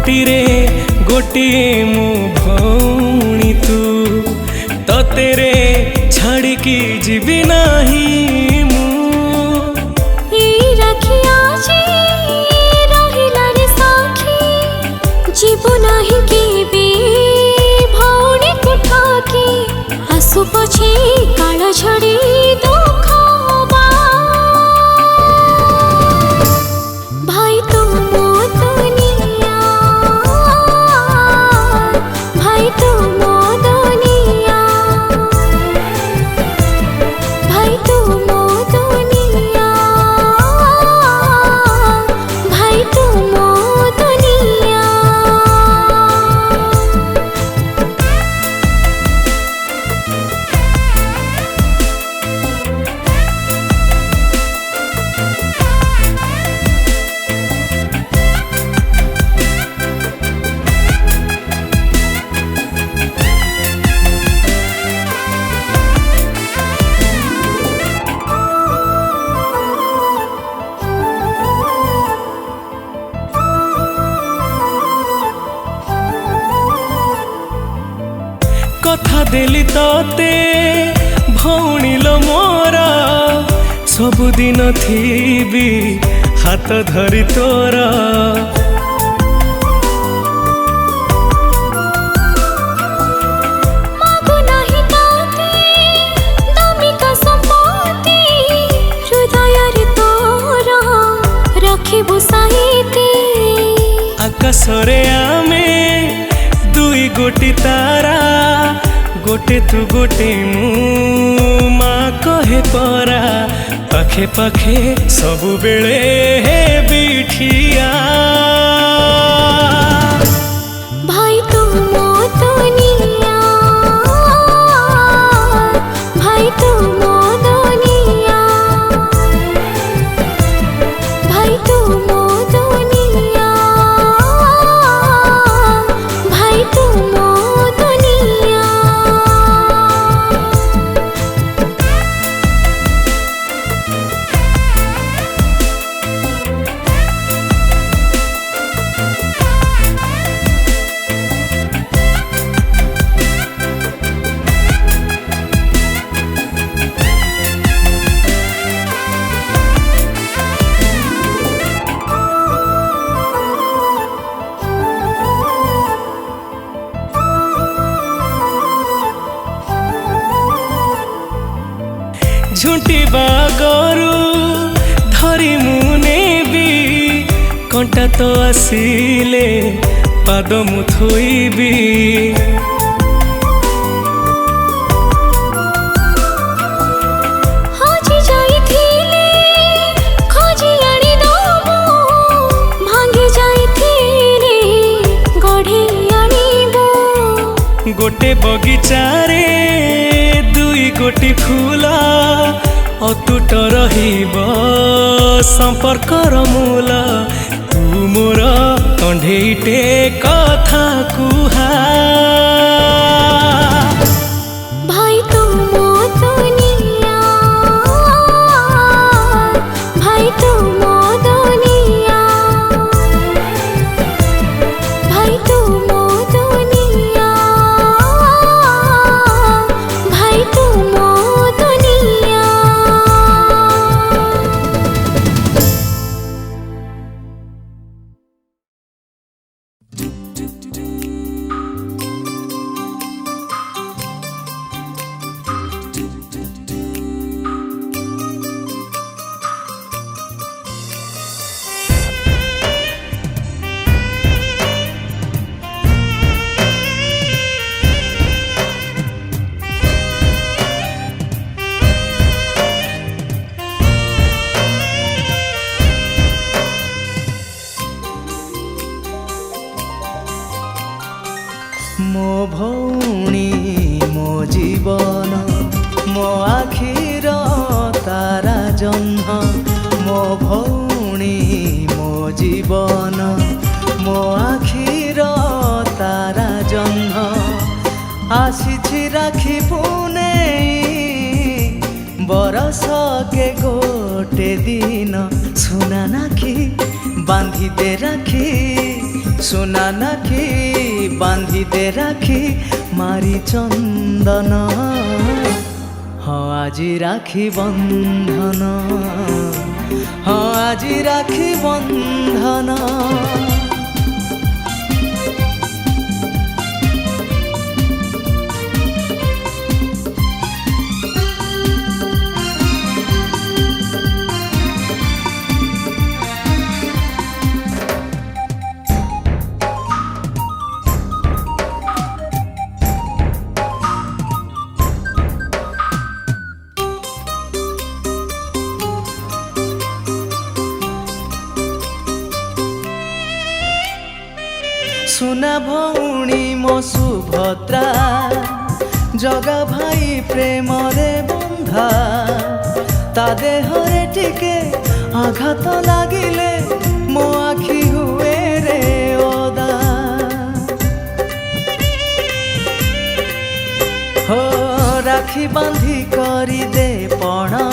कोटिरे गोटिए मो भौणी तू तो तेरे छाड़ी की जीवी नहीं मु रखिया रहिला रे साखी जीवो नहीं केबे भौणी को ठाकी आसु पछे काल झड़ी दुख बा भाई तुम मो दुनिया भाई तुम मो दुनिया भाई तुम मो दुनिया भाई तुम मो दुनिया कथा देली तोते भौणी लो मोरा सबुदिन थीबी हाथ धरी तोरा मागो नाही ताते दामिका संपत्ति हृदय रे तोरा रखिबु साहिते आकाश रे आमे दुई गोटी तारा गोटे तू गोटे मु माँ कहे परा पाखे पाखे सबु बेले हे बिठिया भाई तुम मो दुनिया भाई तुम मो दुनिया भाई तुम मो दुनिया भाई तुम मो दुनिया झुंटी बागरू धरी मुने भी कंटा तो आसिले पाद मु थोइबी हजी जाइथिले खोजी आनी दबो भांगी जाइथिले गढ़ी आनीबो गोटे बगीचारे दुई गोटी फूल अतुट रहिब संपर्कर मूल तू मोर कंढेईटे कथा कुहा भाई तुम मो दुनिया भाई तुम मो दुनिया भाई तुम मो दुनिया भाई तुम मो दुनिया मो भौणी मो जीवन मो आखिर तारा जन्म मो भौणी मो जीवन मो आखिर तारा जन्म आसी राखी पुने बरस के गोटे दिन सुना नाखी बांधी दे राखी सुना नाखी बांधी दे राखी मारी चंदन हाँ आजी राखी बंधन हाँ आजी राखी बंधन सुना भौणी मो सुभद्रा जगा भाई प्रेम रे बंधा ता देहरे टिके आघात लागिले मो आखि हुए रे ओदा हो राखी बांधी करी दे पणा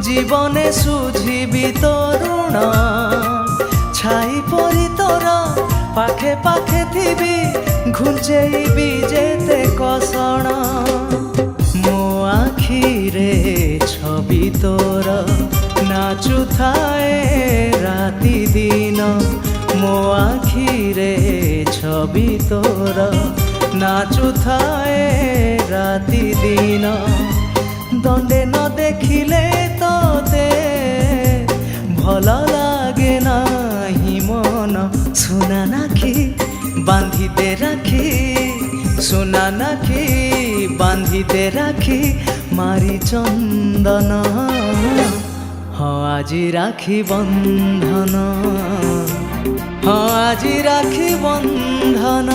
जीवने सुझिबी तरुण छाई परी तोरा पाखे पाखे थी घुंचेबी जेते कसण मो आखिरे छवि तोर नाचु थाए राति दिन मो आखिरे छवि तोर नाचु थाए राति दिन दंडे न देखिले तोते भल लागे नाही मन सुना नाखी बांधी दे राखी सुना नाखी बांधी दे राखी मारी चंदन हाँ आजी राखी बंधन हाँ आजी राखी बंधन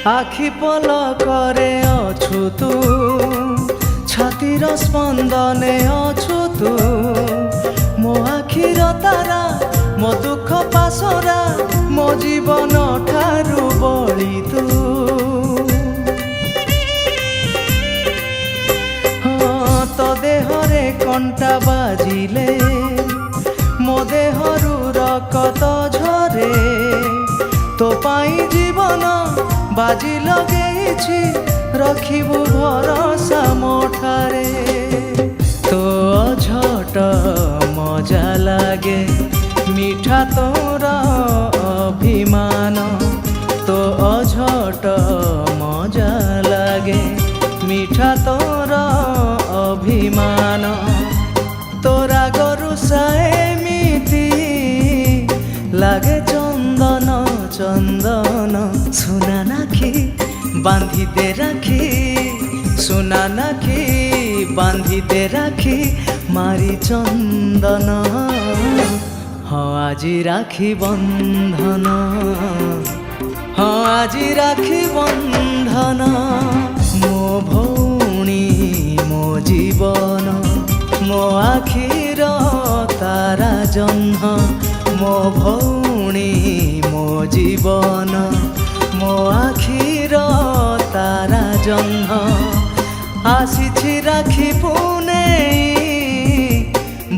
आखि पलकरे अछु तू छातीर स्पंदने अछु तू मो आखिर तारा मो दुख पासरा मो जीवन ठारू बड़ी तू हाँ तो देहरे कंटा बाजिले मो देहरु रकत झरे तो पाई जीवन बाजी लगे रखिबु भरोसा मोठारे तो झट मजा लागे मीठा तोर अभिमान तो झट मजा लागे मीठा तोर अभिमान तोरा गरु साएमिति लागे चंदन चंदन सुना नाखी बांधी दे राखी सुना नाखी बांधी दे राखी मारी चंदन हाँ आजी राखी बंधन हाँ आजी राखी बंधन मो भौणी मो जीवन मो आखिर तारा जन्म मो भौणी मो जीवन मो आखिर तारा जन्म आसी राखी पुने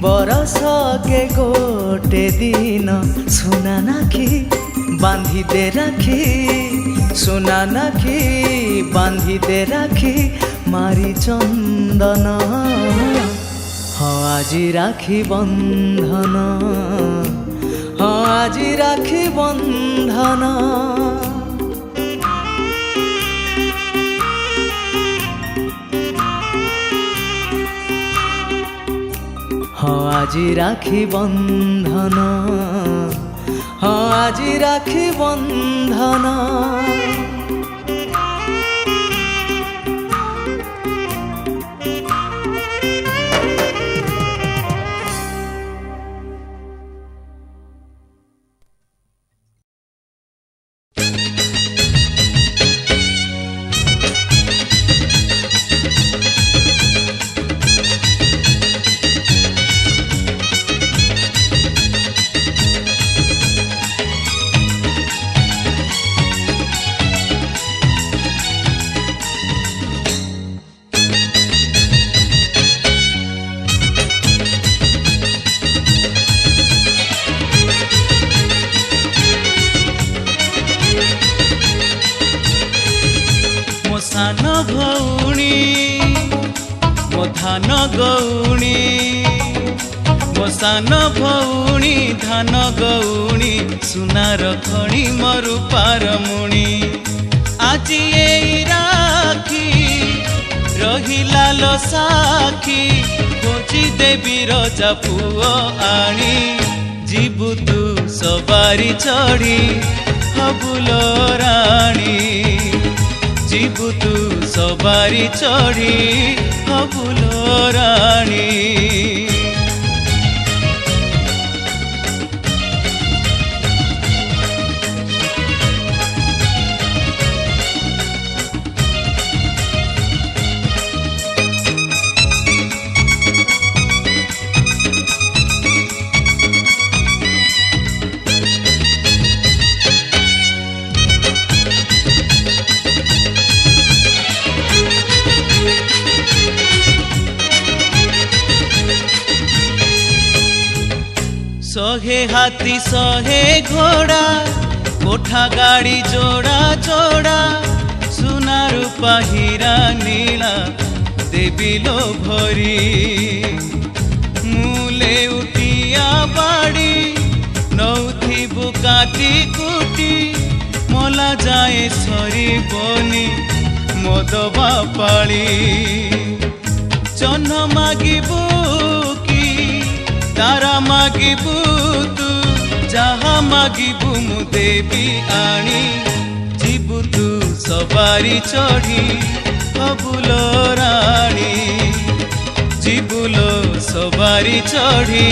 बरस के गोटे दिन सुना नाखी बांधी दे राखी सुना नाखी बांधी दे राखी मारी चंदन हाँ आजी राखी बंधन हाँ आजी राखी बंधन हाँ आजी राखी बंधन हाँ आजी राखी बंधन। धान गौणी मो सान भौणी धान गौणी सुनार खणी मरु पारमुणी आज ये राखी रहिला लो साखी खोजी देवी रजा पुओ आनी जीबु तू सवारी चढ़ी हबुलो राणी जीबु तू सवारी चढ़ी हबुलो राणी सहे हाथी सहे घोड़ा कोठा गाड़ी जोड़ा जोड़ा सुना रूपा हीरा नीला देवी लो भरी मूले उठिया बाड़ी नौथी बुकाटी कुटी मला जाए सरी बनी मदबा पाली चन्न मागिबू तारा मागिबू तू जहा मागिबू मु देवी आनी जीबू तू सवारी चढ़ी हबुलो राणी जीबुलो सवारी चढ़ी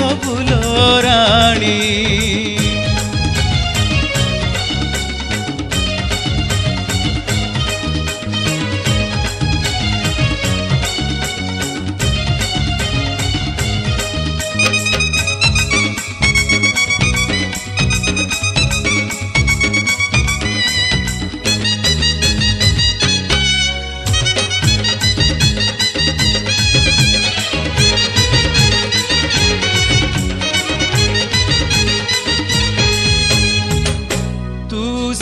हबुलो राणी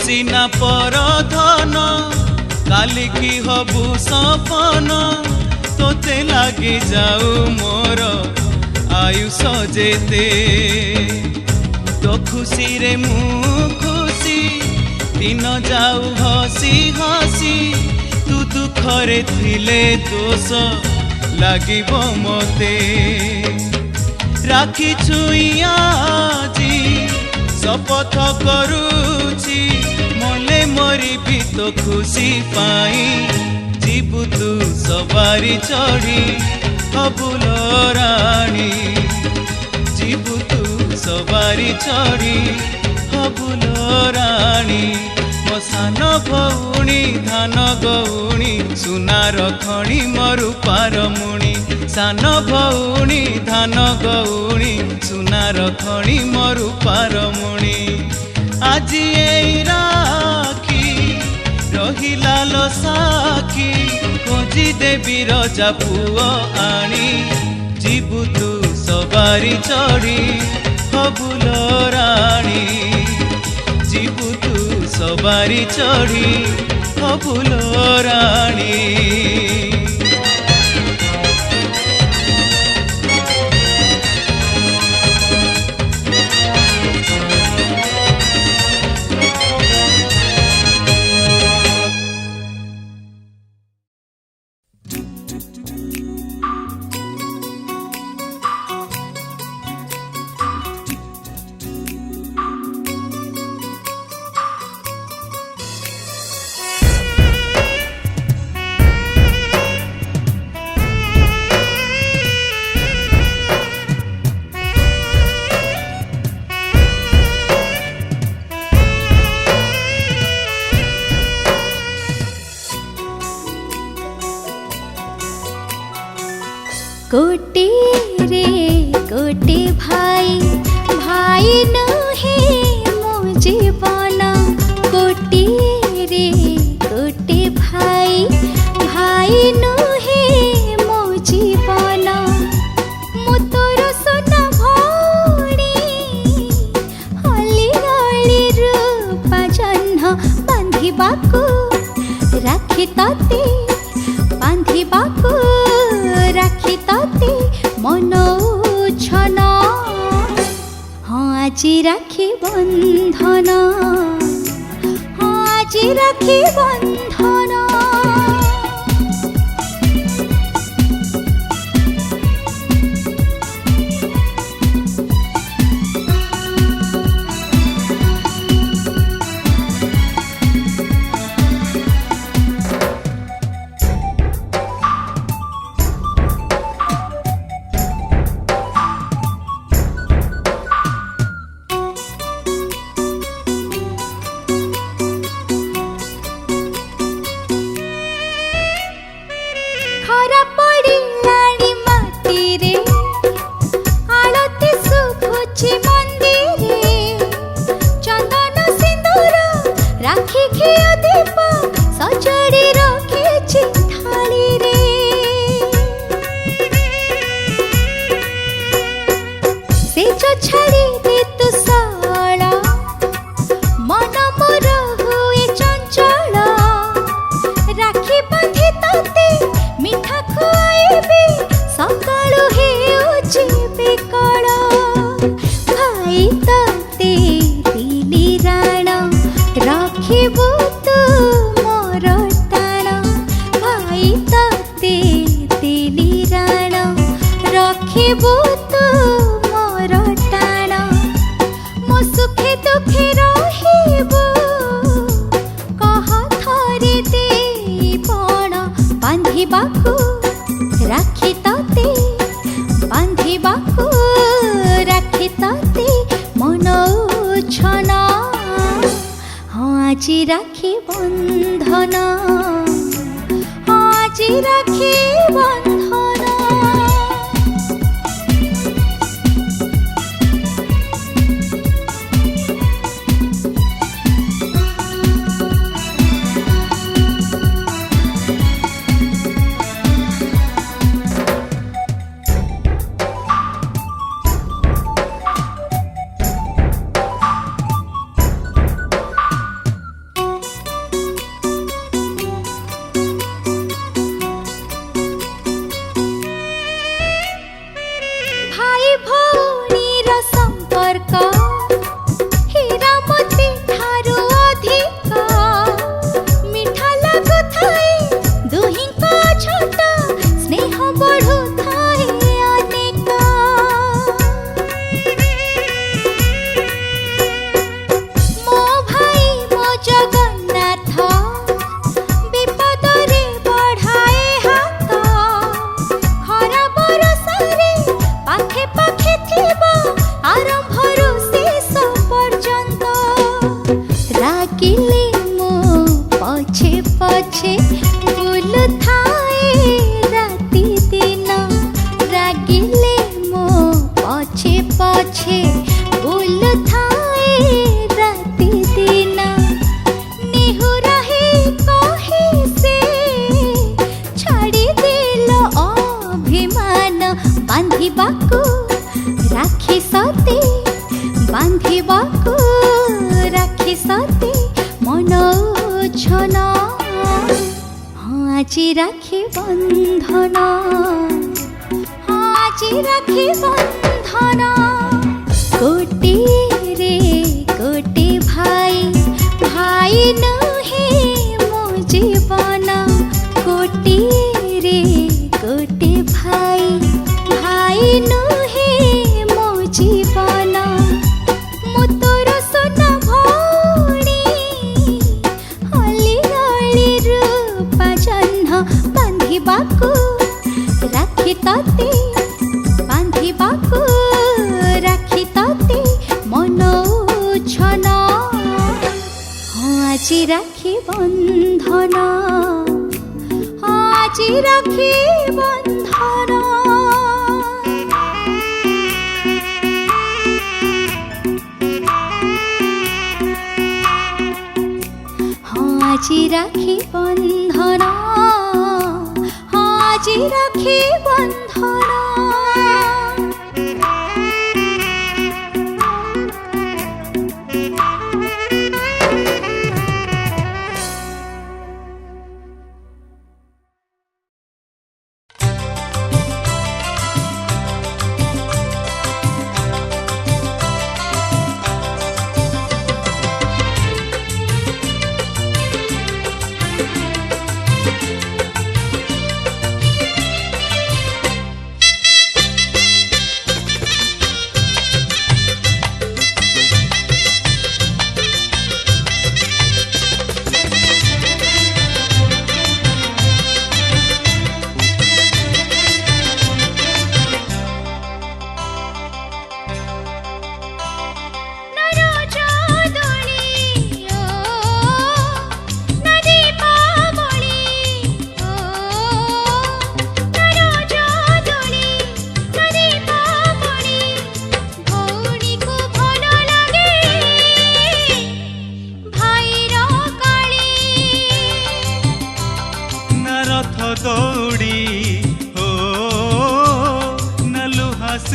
सीना पर धन काली की हबु सपन तोते लगी जाऊ मोर आयुष जेते तो खुशी रे मु खुशी दिन जाऊ हसी हसी तू दुखरे थिले दोष लागिबो मते राखी छुइया जी शपथ करूची मले मरी भी तो खुशी पाई जीबू तू सवारी चढ़ी हबुलो राणी जीबू तू सवारी चढ़ी हबुलो राणी मो सान भौणी धान गौणी सुनार खणी मरु पारमुणी सान भौणी धान गौणी सुनार खणी मरु पारमुणी आज ये राखी रहिला लो साखी खोजी देवी रजा पुओ आनी जीबू तू सवारी चढ़ी हबुलो राणी जीबू तू सवारी चढ़ी हबुलो राणी कोटे रे कोटे भाई भाई नहे मो जीवन कोटे रे कोटे भाई भाई नहे मो जीवन मो तोर सोना भौणी हली गली रूपा जह्न बांधिबाकू राखी तते बांधिबाकू রাখি বন্ধন, আজি রাখি বন্ধন। ଖରା ପଡ଼ିଲାଣି ମାଟିରେ, ଆଳତି ଶୁଭୁଛି ମନ୍ଦିରେ, ଚନ୍ଦନ ସିନ୍ଦୁର ରାକ୍ଷୀ ଘିଅ ଦୀପ ସଜାଡ଼ି ରଖିଛି ଥାଳିରେ। ସେଜ ଛାଡ଼ି ଦେ ତୁ ସଳ, ମନ ମୋର ହୁଏ ଚଞ୍ଚଳ, ରାକ୍ଷୀ ବାନ୍ଧି ତତେ ମିଠା ଖୁଆଇବି, ସକାଳୁ ହେଉଛି ବିକଳ। ଭାଇ ତତେ ଦିଲି ରାଣ, ରଖିବୁ ତୁ ମୋର ଟାଣ। ଭାଇ ତତେ ଦିଲି ରାଣ, ରଖିବୁ ତୁ ମୋର ଟାଣ। ମୋ ସୁଖେ ଦୁଃଖେ ରହିବୁ, କହ ଥରେ ଦେଇ ପଣ। ବାନ୍ଧିବାକୁ ରାକ୍ଷୀ ତତେ, ବାନ୍ଧିବାକୁ ରାକ୍ଷୀ ତତେ ମନ ଉଛନ। ହଁ ଆଜି ରାକ୍ଷୀ ବନ୍ଧନ, ହଁ ଆଜି ରାକ୍ଷୀ ବନ୍ଧନ। ଭାଇ ଭଉଣୀର ସମ୍ପର୍କ ହୀରା ମୋତି ଠାରୁ ଅଧିକ, ମିଠା ଲାଗୁଥାଏ ଦୁହିଁଙ୍କ ଛୋଟ, ସ୍ନେହ ବଢ଼ୁଥାଏ ଅନେକ। ମୋ ଭାଇ ମୋ ଜଗନ୍ନାଥ, ବିପଦରେ ବଢ଼ାଏ ହାତ, ଖରା ବରଷରେ ପାଖେ ପାଖେ ଥିବ, ଆରମ୍ଭରୁ ଶେଷ ପର୍ଯ୍ୟନ୍ତ। ରାଗିଲେ ମୁଁ ପଛେ ପଛେ ବୁଲୁଥାଏ ରାତି ଦିନ, ରାଗିଲେ ମୁଁ ପଛେ ପଛେ ବୁଲୁଥାଏ ରାତି ଦିନ। ନେହୁରା ହେଇ କହେ ସେ, ଛାଡ଼ିଦେଲ ଅଭିମାନ। ବାନ୍ଧିବାକୁ ରାକ୍ଷୀ ସତେ, ବାନ୍ଧିବାକୁ ରାକ୍ଷୀ ସତେ ମନ ଉଛନ। ହଁ ଆଜି ରାକ୍ଷୀ ବନ୍ଧନ, ହଁ ଆଜି ରାକ୍ଷୀ ବନ୍ଧନ। ଗୋଟିଏରେ ଗୋଟେ ଭାଇ, ଭାଇ ନୁହେଁ ମୋ ଜୀବନ। ଗୋଟିଏରେ ଗୋଟେ ଭାଇ, ଭାଇ ନୁହେଁ ମୋ ଜୀବନ। ମୁଁ ତୋର ସୁନା ଭଉଣୀ, ହଲିଗଳି ରୂପା ଜହ୍ନ। ବାନ୍ଧିବାକୁ ରାକ୍ଷୀ ତତେ, ବାନ୍ଧିବାକୁ ରାକ୍ଷୀ ତତେ ମନ ଉଛନ। ହଁ ଆଜି ରାକ୍ଷୀ ବନ୍ଧନ, ହଁ ଆଜି ରାକ୍ଷୀ ବନ୍ଧନ। ହଁ ଆଜି ରାକ୍ଷୀ ବନ୍ଧନ, ହଁ ଆଜି ରାକ୍ଷୀ ବନ୍ଧନ।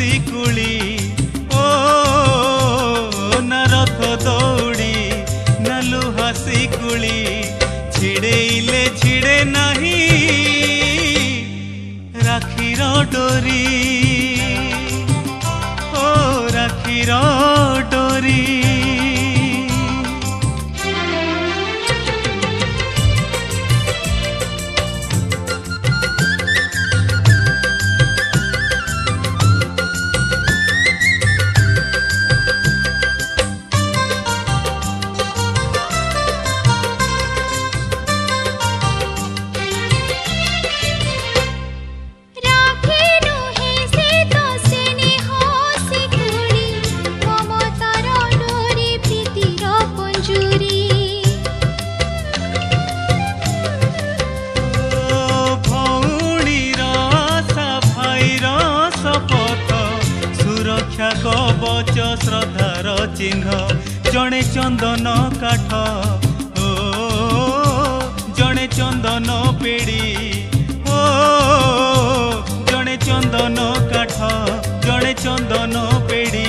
हसी कुली ओ न रथ दौड़ी न लुहा शिकुली छिड़ेइले छिड़े नहीं राखीर डोरी ओ राखीर डोरी कवच श्रद्धार चिन्ह जड़े चंदन काठ ओ जड़े चंदन पेड़ी ओ जड़े चंदन काठ जड़े चंदन पेड़ी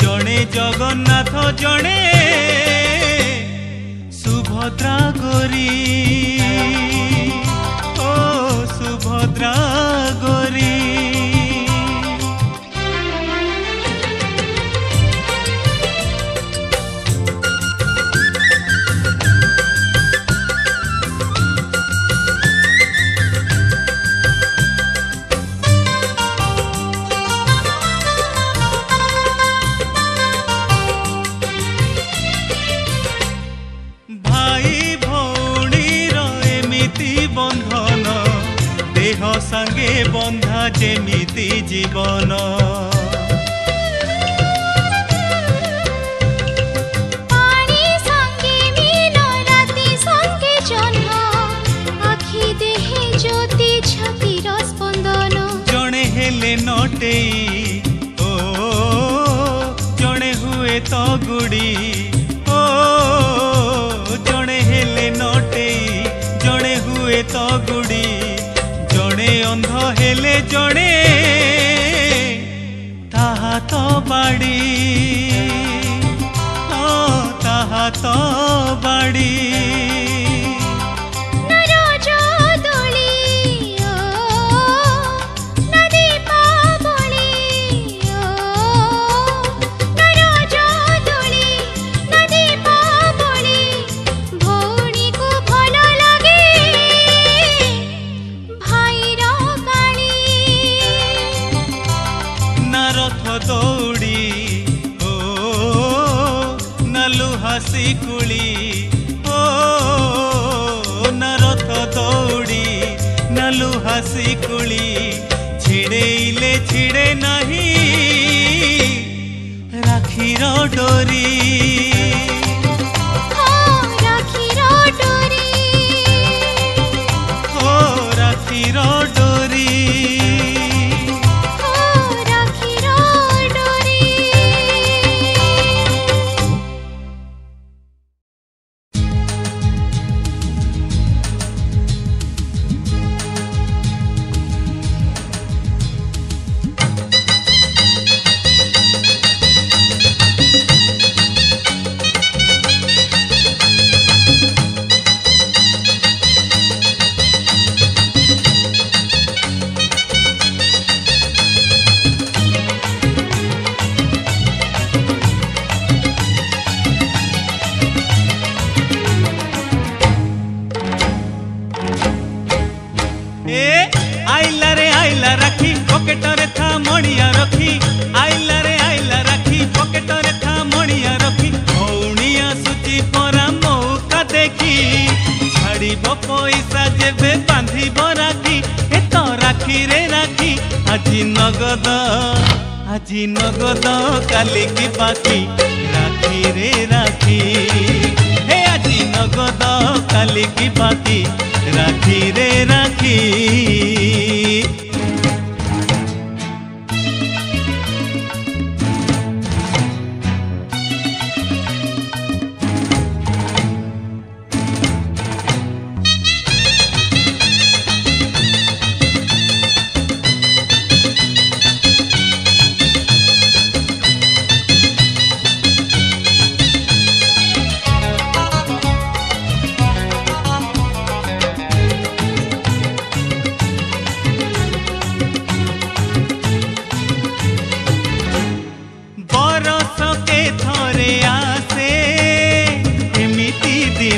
जड़े जगन्नाथ जड़े सुभद्रा गोरी ओ सुभद्रा गोरी संगे बंधा जेमिति जीवन पानी संगे मीन राति संगे जन्म आखि देहे ज्योति छातीर स्पंदन जड़े हेले नटेई ओ जड़े हुए तो गुड़ी ओ जड़े हेले नटेई जड़े हुए तो गुड़ी जड़े अंध हेले जड़े ताहा तो बाड़ी ताहा तो बाड़ी शिकुली ओ न रथ दौड़ी न लुहा शिकुली छिड़ेइले छिड़े नहीं राखीर डोरी राखीर डोरी ओ राखीर डोरी राखी पकेटरे था मणिया रखी आइला रे आइला राखी पकेटरे था मणिया रखी भौणिया सुची परा मौका देखी छाड़ब पैसा जेबे बांधिब राखी ए तो राखी रे राखी আজি नगद काली की बाकी राखी रे राखी हे আজি नगद काली की बाकी राखी रे राखी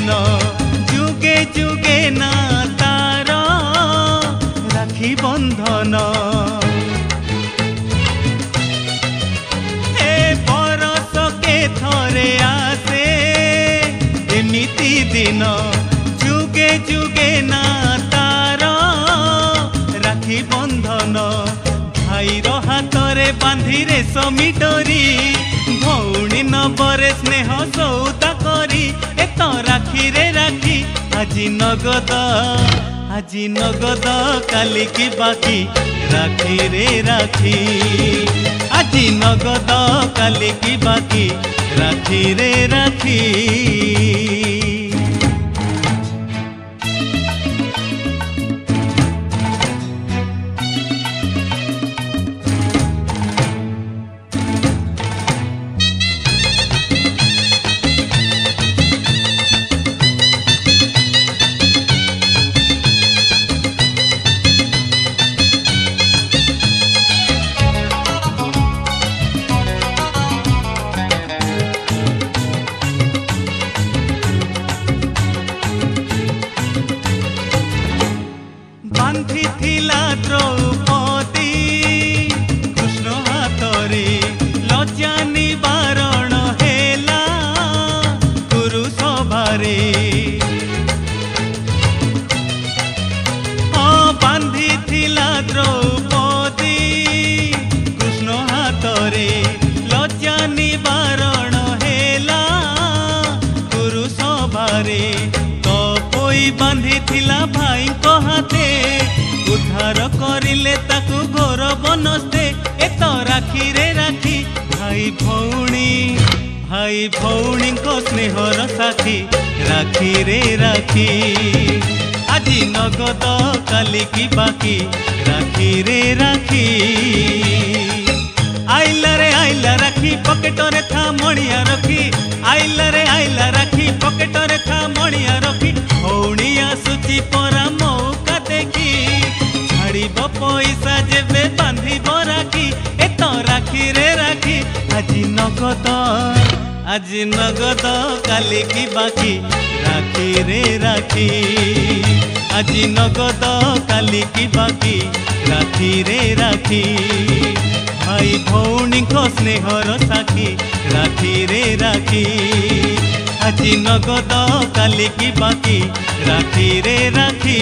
दिन जुगे जुगे ना तार राखी बंधन ए बरस के थरे आसे एमिति दिन जुगे जुगे ना तार राखी बंधन भाईर हाथरे बांधी रेशमी डोरी भौणी नबरे स्नेह सौदा करी एत राखी रे राखी আজি नगद काली की बाकी राखी रे राखी আজি नगद काली की बाकी राखी रे राखी बांधी थिला द्रौपदी कृष्ण हाथरे लज्जा निवारण हेला गुरु सभारे बांधी थिला द्रौपदी कृष्ण हाथरे लज्जा निवारण हेला गुरु सभारे तपोई बांधी थिला भाई को हाथे उद्धार करिले ताकू घोर बनस्ते एत राखी रे राखी भाई भौणी को स्नेहर साथी राखी रे राखी আজি नगद काली की बाकी राखी रे राखी आइला राखी पकेटरे था मणिया रखी आइला राखी पकेटरे था मणिया रखी भौणी आसुची परा मौका देखी छाड़ब पैसा जेबे बांधिब राखी एत राखी रे राखी আজি नगद काली की बाकी राखी रे राखी আজি नगद काली की बाकी राखी रे राखी भाई भौणी को स्नेहर साखी राखी रे राखी আজি नगद काली की बाकी राखी रे राखी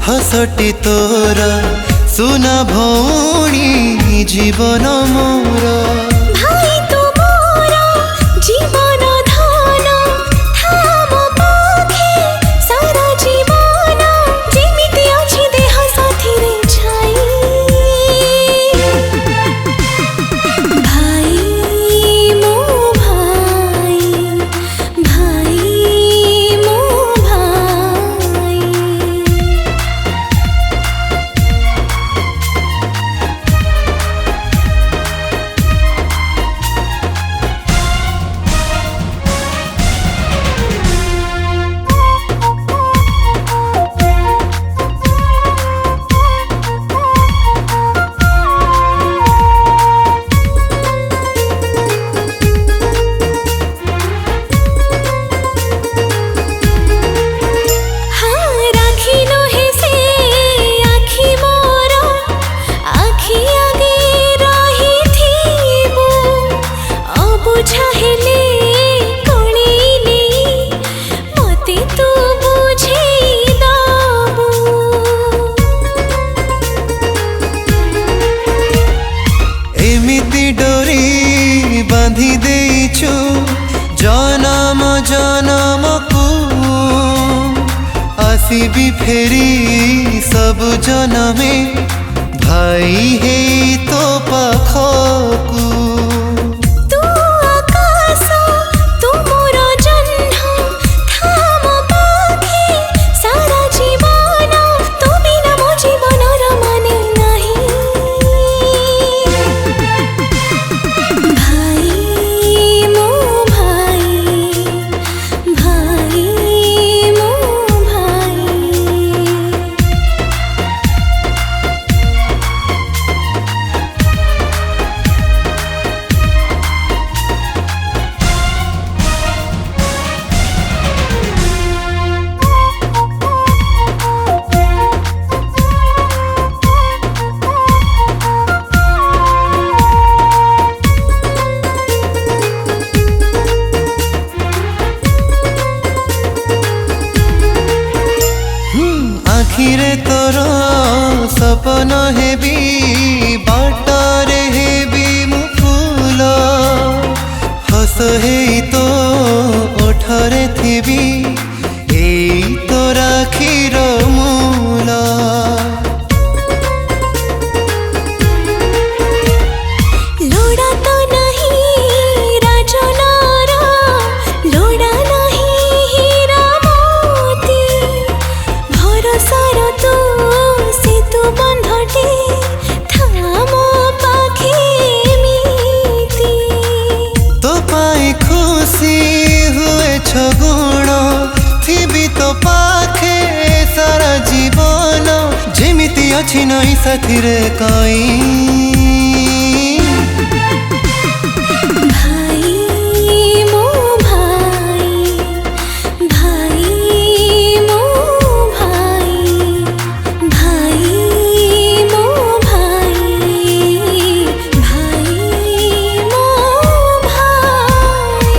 हसटी तोर सुना भौणी जीवन मोर भाई तो मोरा जीवन धन थाम पाखे सारा जीवन जेमिति अछि देह साथी रे छाई भाई मो भाई मो भाई आसीबी फेरी सब जनमे भाई हे तो पाखकू तू आकाश तू मोर जन्म थाम पाखे सारा जीवन तू बिना मो जीवनर माने नहीं भाई मो भाई भाई मो भाई आखिरे तोर सपन हेबी बाटरे हेबी मु फूल हस हे तो ओठरे थिबी एई तोर आखिर मूल लोड़ा तो नहीं राजनार लोड़ा नहीं हीरा मोती भरोसार तू सेतु बंधटे थाम पाखे मीति तो पाई खुशी हुए छगुण थिबी तो पाखे सारा जीवन जेमिति अछि नई साथी रे कई भाई मो भाई भाई मो भाई भाई मो भाई भाई मो भाई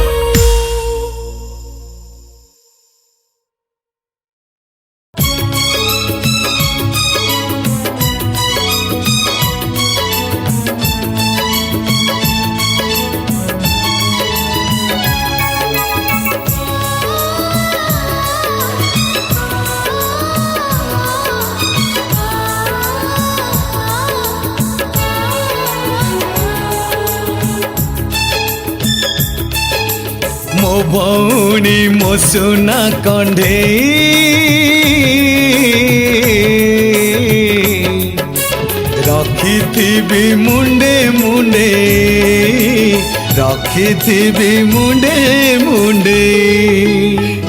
मो भौणी मो सुना कंढेई रखिथिबी मुंडे मुंडे रखिथिबी मुंडे मुंडे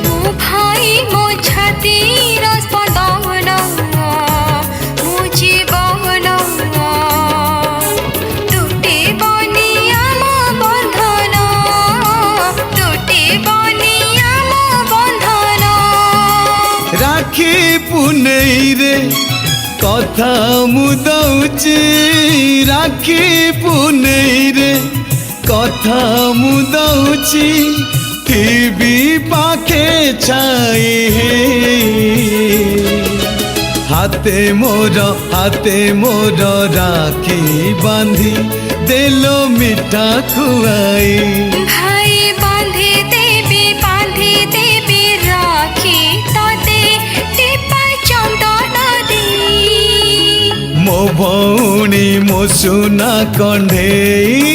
मो भाई मो छातीर स्पंदन मो जीवन टूटे बनी आम बंधन टूटे बनी आम बंधन राखी पुनेई रे कथा मुदौची राखी पुनेई रे कथा मुदौची थिबी पाखे छाई हे हाथे मोर राखी बांधी देलो मिठा खुआई भाई बांधे देबी राखी तते टिपा चंदन दे मो भौणी मो सुना कंढेई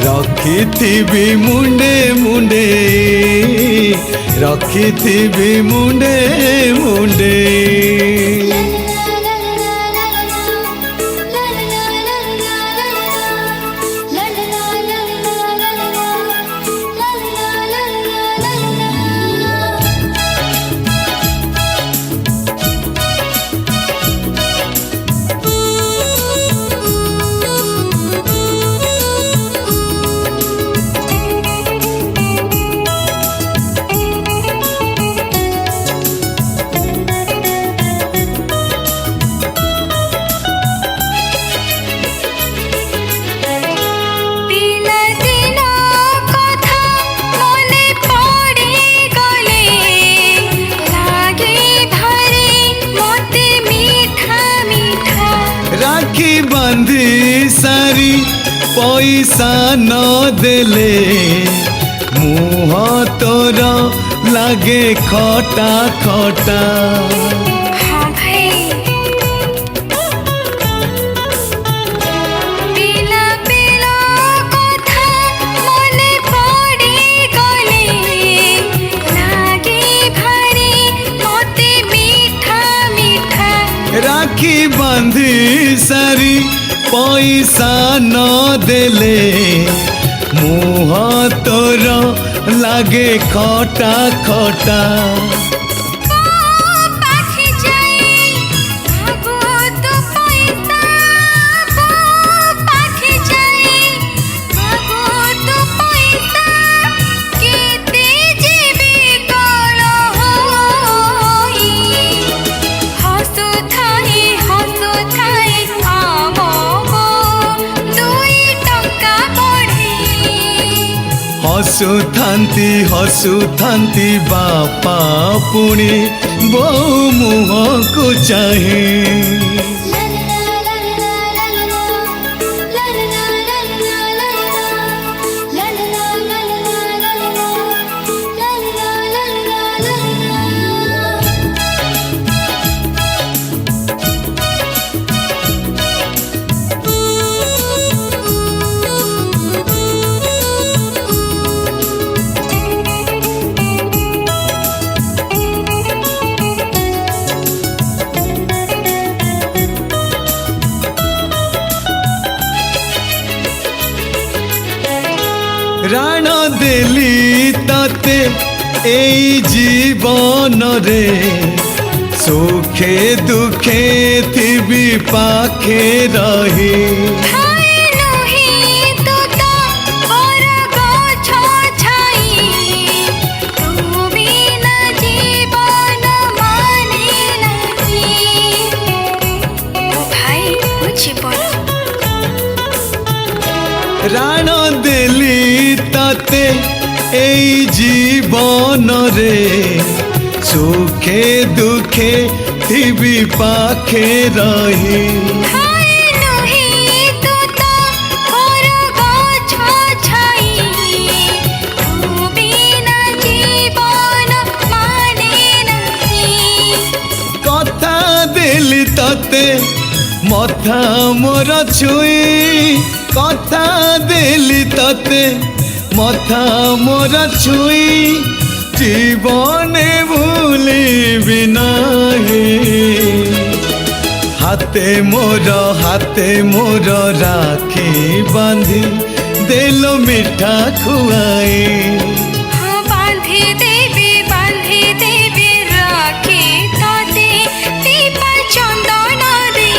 रखिथिबी मुंडे मुंडे रखिथिबी मुंडे मुंडे बांधी सारी पैसा न देले मुँह तो मोर लागे खटा खटा हाँ भाई पिला पिला कथा मने पड़ी गले लागे भारी मोते मीठा मीठा राखी बांधी सारी पैसा न देले मुह तोर लागे खटा खटा पाखी जाई भागो तो पैसा पाखी जाई भागो तो पैसा केते जीवी कल होई हसु थाई आमो दुई टंका बढ़ी हसुथांती बापा पुणी बहु मुह को चाहे राण देली ताते एई जीवन रे सुखे दुखे थिबी पाखे रही हाय नही तू तो और गछ छाई तू बिना जीवन माने नहीं भाई बुझी बोलो राण देली ताते एई जीवन रे सुखे दुखे थिबी पाखे रही हाय नही तू तो और गछ छाई तू बिना जीवन माने नहीं कथा देली ताते मथा मोर छुई कथा देली ताते मथा मोर छुई जीवने भूलिबि नाही हाते मोर राखी बांधी देलो मिठा खुआई हाँ बांधी देवी राखी तोते दीपा चंदन दे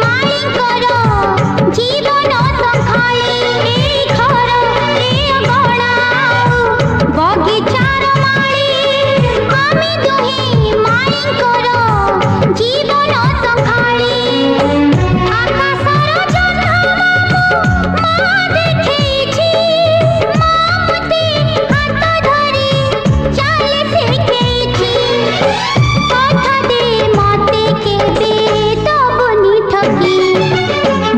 ମାଳିଙ୍କର ଜୀବନ ସଖାଳି ଏଇ ଘର ଏ ଅଗଣା ବଗିଚାର ମାଳି ଆମେ ଦୁହେଁ ମାଳିଙ୍କର ଜୀବନ ସଖାଳି ଆକାଶର ଜହ୍ନ ମା ଦେଖେଇଛି ମା ମତେ ହାତ ଧରି ଚାଲି ଶିଖେଇଛି କଥା ଦେ ମତେ କେବେ ଦବୁନି ଠକି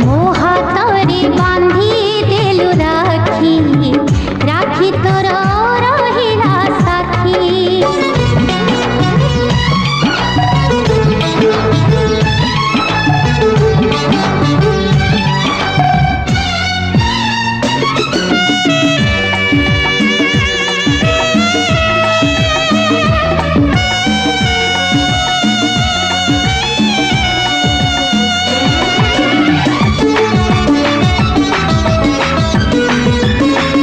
ମୋ ହାତରେ ବାନ୍ଧି ଦେଲୁ ରାକ୍ଷୀ ରାକ୍ଷୀ ତୋର ରହିଲା ସାକ୍ଷୀ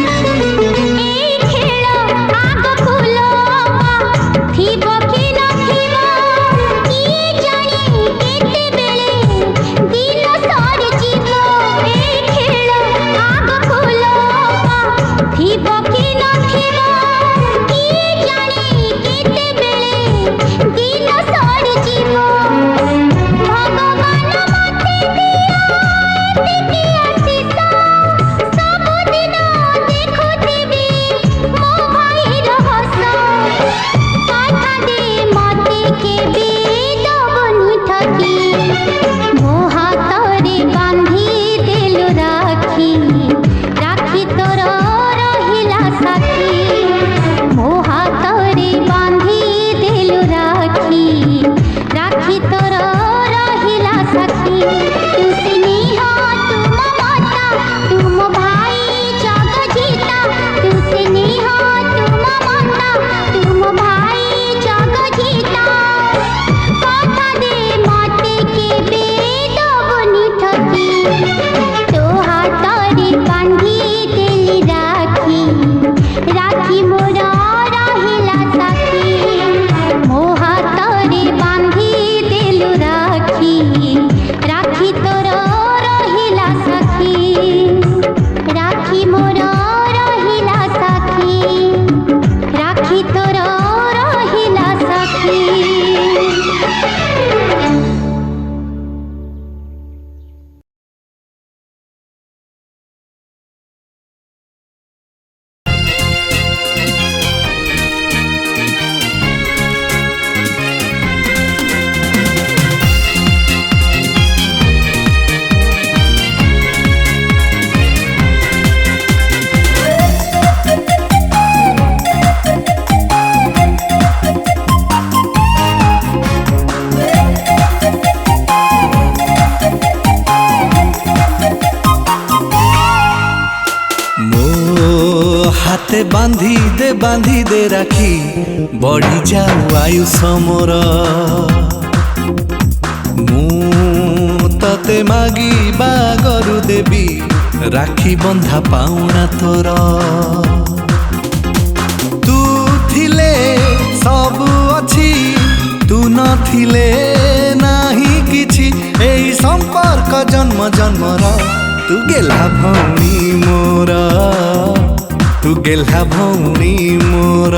এই খেল আগକୁ ଲୋମା ଥିବ କି ନଥିବ କିଏ ଜାଣେ କେତେବେଳେ ଦିନ ସରିଯିବ এই ଖେଳ আগକୁ ଲୋମା ଥିବ କି ନଥିବ କିଏ ଜାଣେ କେତେବେଳେ ଦିନ ସରିଯିବ ଭଗବାନ ମତେ ଦିଅ ଏତିକି ଆଶୀଷ ସବୁଦିନ ଦେଖୁଥିବି ମୋ ଭାଇର ହସ କଥା ଦେ ମତେ କେବେ ଦବୁନି ଠକି ମୋ ହାତରେ ବାନ୍ଧି ଦେଲୁ ରାକ୍ଷୀ ରାକ୍ଷୀ ତୋର ରହିଲା ସାକ୍ଷୀ ମୋ ହାତରେ ବାନ୍ଧି ଦେଲୁ ରାକ୍ଷୀ ରାକ୍ଷୀ ତୋର ରହିଲା ସାକ୍ଷୀ ତୁ ସ୍ନେହ ତୁମ ମମତା ତୁମ ଭାଇ ଜଗ ଜିତା ତୁ ସ୍ନେହ ତୁମ ମମତା ତୁମ ଭାଇ ଜଗ ଜିତା କଥା ଦେ ମତେ କେବେ ଦବୁନି ଠକି ତୋ ହାତରେ ବାନ୍ଧି ଦେଲି ରାକ୍ଷୀ ରାକ୍ଷୀ ମୋର ରହିଲା ସାକ୍ଷୀ ମୋ ହାତରେ ବାନ୍ଧି ଦେଲୁ ରାକ୍ଷୀ ରାକ୍ଷୀ ତୋର ରହିଲା ସାକ୍ଷୀ ରାକ୍ଷୀ ମୋର ରହିଲା ସାକ୍ଷୀ ରାକ୍ଷୀ ତୋର ରହିଲା ସାକ୍ଷୀ ମୋ ହାତେ ବାନ୍ଧି ଦେ ରାକ୍ଷୀ ବଢି ଯାଉ ଆୟୁଷ ମୋର ମୁଁ ତତେ ମାଗିବା ଗରୁ ଦେବି ରାକ୍ଷୀ ବନ୍ଧା ପାଉଣା ତୋର ତୁ ଥିଲେ ସବୁ ଅଛି ତୁ ନଥିଲେ ନାହିଁ କିଛି ଏଇ ସମ୍ପର୍କ ଜନ୍ମ ଜନ୍ମର ତୁ ଗେଲା ଭଉଣୀ ମୋର ତୁ ଗେଲା ଭଉଣୀ ମୋର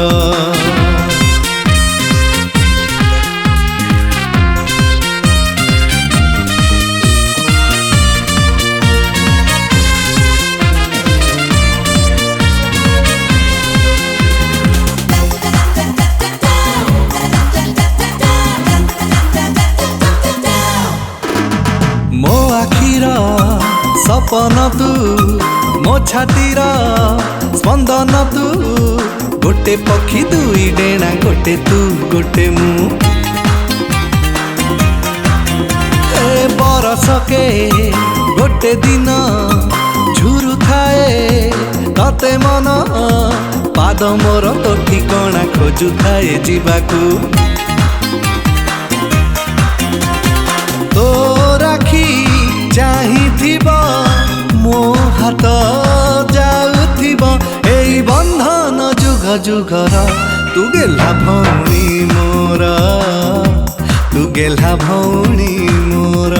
ମୋ ଆଖିର ସପନ ତୁ ମୋ ଛାତିର ସ୍ପନ୍ଦନ ତୁ ଗୋଟେ ପକ୍ଷୀ ଦୁଇ ଡେଣା ଗୋଟେ ତୁ ଗୋଟେ ମୁଁ ଏ ବରଷକେ ଗୋଟେ ଦିନ ଝୁରୁଥାଏ ତତେ ମନ ପାଦ ମୋର ତୋ ଠିକଣା ଖୋଜୁଥାଏ ଯିବାକୁ ତୋ ରାକ୍ଷୀ ଚାହିଁଥିବ ମୋ ହାତ ଯାଉଥିବ ଏଇ ବନ୍ଧନ ଯୁଗ ଯୁଗର ତୁ ଗେଲା ଭଉଣୀ ମୋର ତୁ ଗେଲା ଭଉଣୀ ମୋର।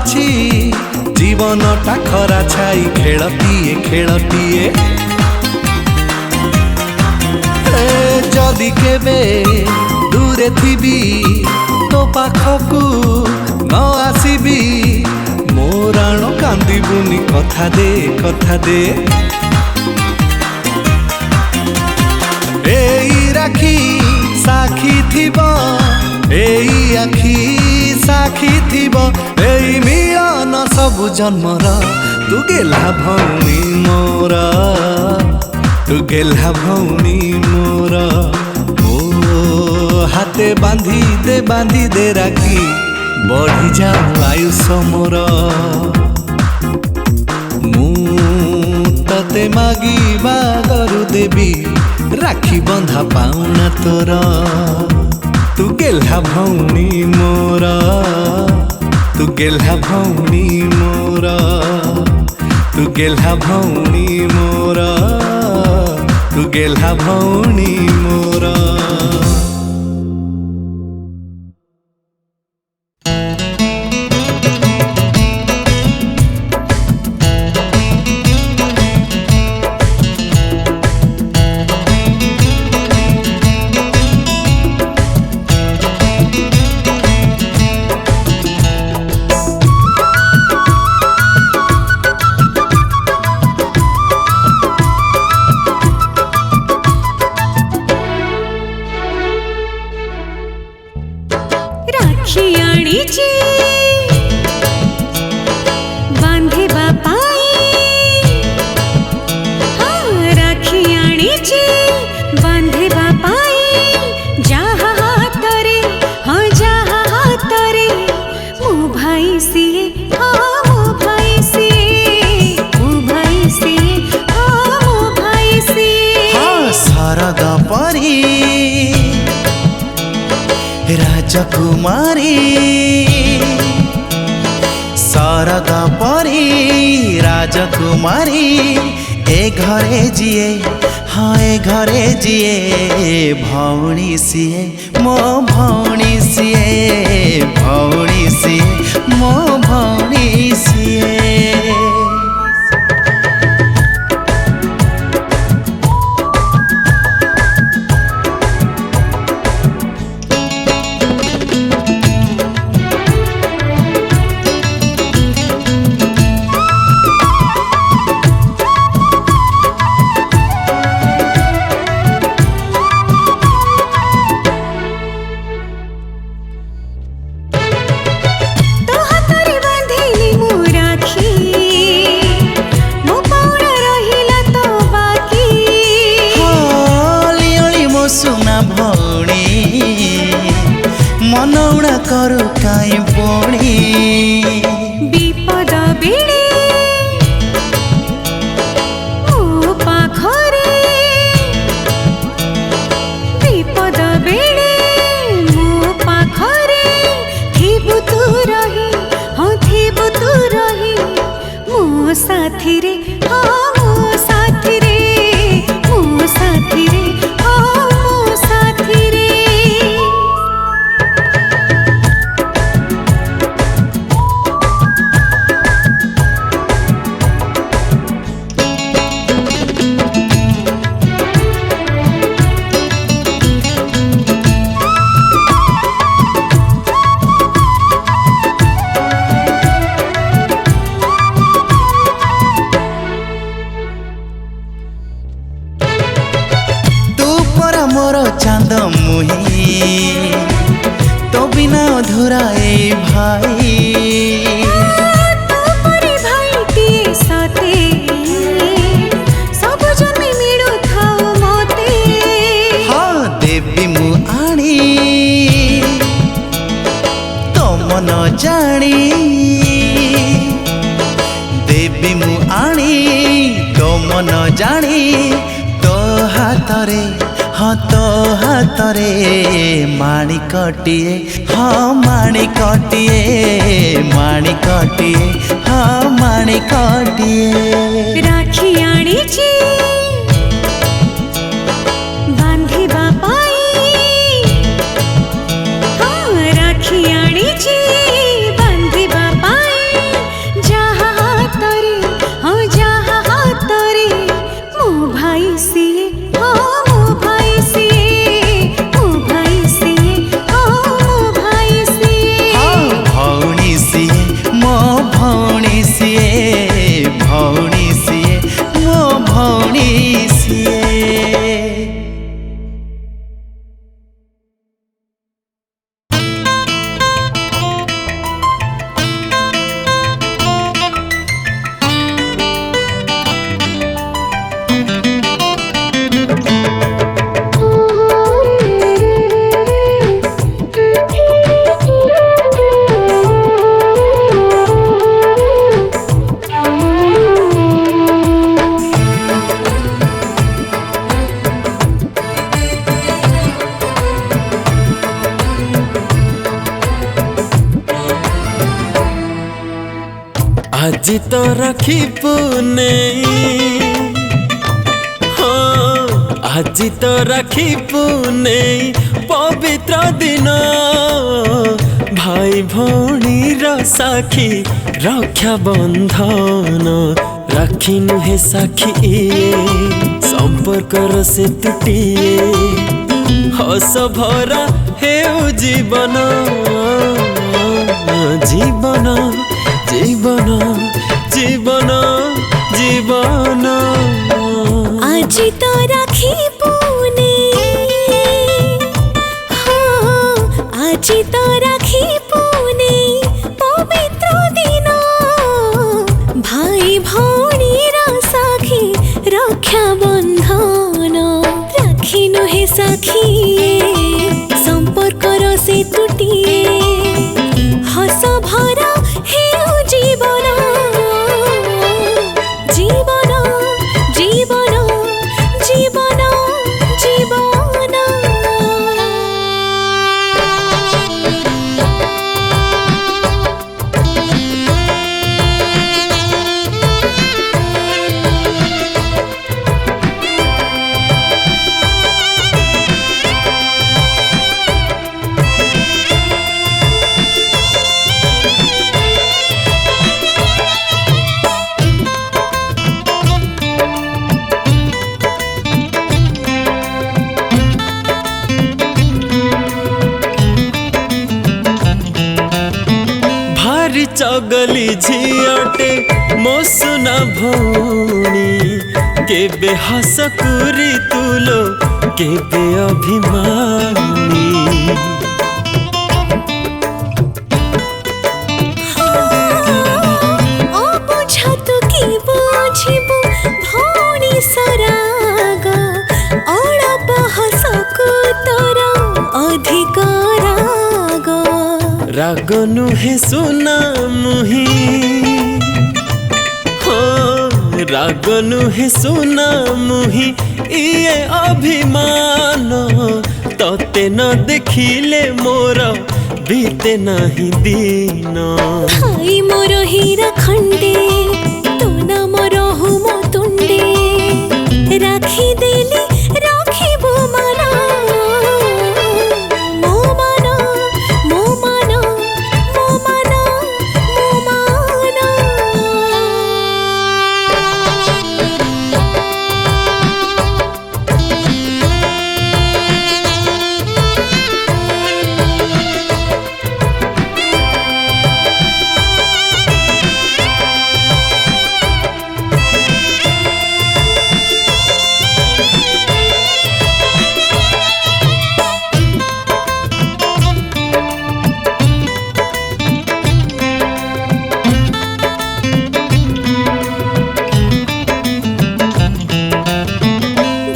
ଅଛି ଜୀବନଟା ଖରା ଛାଇ ଖେଳଟିଏ ଯଦି କେବେ ଦୂରେ ଥିବି ତୋ ପାଖକୁ ନ ଆସିବି ମୋ ରାଣ କାନ୍ଦିବୁନି କଥା ଦେ ଏଇ ରାକ୍ଷୀ ସାକ୍ଷୀ ଥିବ ଏଇ ଆଖି ସାକ୍ଷୀ ଥିବ ଏଇ ମିଳନ ସବୁ ଜନ୍ମର ତୁ ଗେହ୍ଲା ଭଉଣୀ ମୋର ତୁ ଗେହ୍ଲା ଭଉଣୀ ମୋର ମୋ ହାତେ ବାନ୍ଧି ଦେ ରାକ୍ଷୀ ବଢି ଯାଉ ଆୟୁଷ ମୋର ମୁଁ ତତେ ମାଗିବା ଗରୁ ଦେବି ରାକ୍ଷୀ ବନ୍ଧା ପାଉଣା ତୋର ତୁ ଗେହ୍ଲା ଭଉଣୀ ମୋର ତୁ ଗେହ୍ଲା ଭଉଣୀ ମୋର ତୁ ଗେହ୍ଲା ଭଉଣୀ ମୋର ତୁ ଗେହ୍ଲା ଭଉଣୀ ମୋର राजकुमारी सरग परी राजकुमारी ए घरे जिए हाँ ए घरे जिए भौणी सिए मो भौणी सिए भौणी सिए मो भौणी सिए मनौड़ा करू काई पुणी विपद बेले मो पाखरे विपद बेले मो पाखरे थिबु तू रही हाँ थिबु तू रही मो साथी रे हाँ मो साथी रे मो साथी रे हाँ मो साथी रे मोर चांद मुही तो बिना अधूरा ए भाई भाई टीए साथे सब जन्मे मिलु थाओ मोते हाँ देवी मु आनी तो मन जानी देवी मु आनी तो मन जानी तो हाथरे हाँ तो हाथरे माणिकटिए हाँ माणिकटिए माणिकटिए हाँ माणिकटिए राखी आनीची बांधिबा पाई हाँ राखी आनीची बांधिबा पाई आज तो राखी पुनेई आज तो राखी पुनेई पवित्र दिन भाई भौणी साखी रक्षा बंधन राखी नुहे साखी संपर्कर से तुटिए हस भरा हेउ जीवन जीवन जीवन जीवन जीवन आज तो राखी पुनेई आज तो राखी पुनेई पवित्र दिन भाई भौणी साखी रक्षा बंधन राखी नुहे साखी संपर्कर से तुटिए हस भरा हेउ जीवन जीवन जीवन जीवन जीवन भारी चगली झियटे मो सुना भौणी केबे हस कुरी तुलो केबे अभिमानी बुझतु कि बुझिबु भौणी सराग अळप हसकु तोर अधिक राग राग नुहे सुना मुही राग नुहे सुना मुही इए अभिमान तते न देखिले मोर बीते नहीं दिन भाई मोर हीरा खंडे तू न मोर हुमो तुंडे राखी देली राखिबु मना मो मना मो मना मो मना मो मना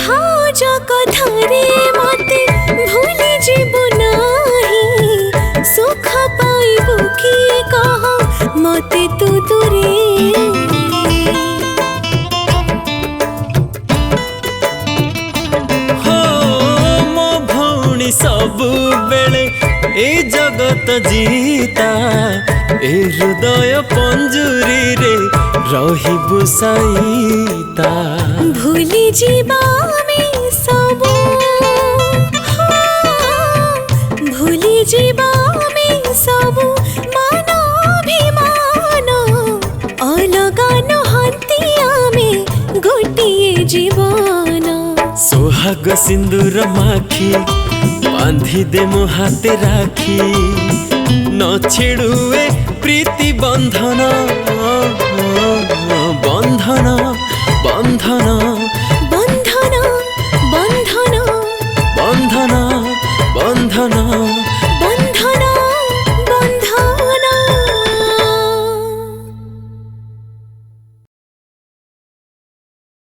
भाउज कथारे मते भूली जीबु नाही सुख पाइबु कि कह मते तू दूरे हो मो भौणी सबु बेले ए जगत जीता ए हृदय पंजुरी रे रहिबु साईता भूली जीवा में सबु भूली जीवा में सबु मान अभिमान अलगा नहंती में गोटिए जीवन सोहाग सिंदूर माखी बांधी दे मो हाथे राखी न छेड़ुए प्रीति बंधन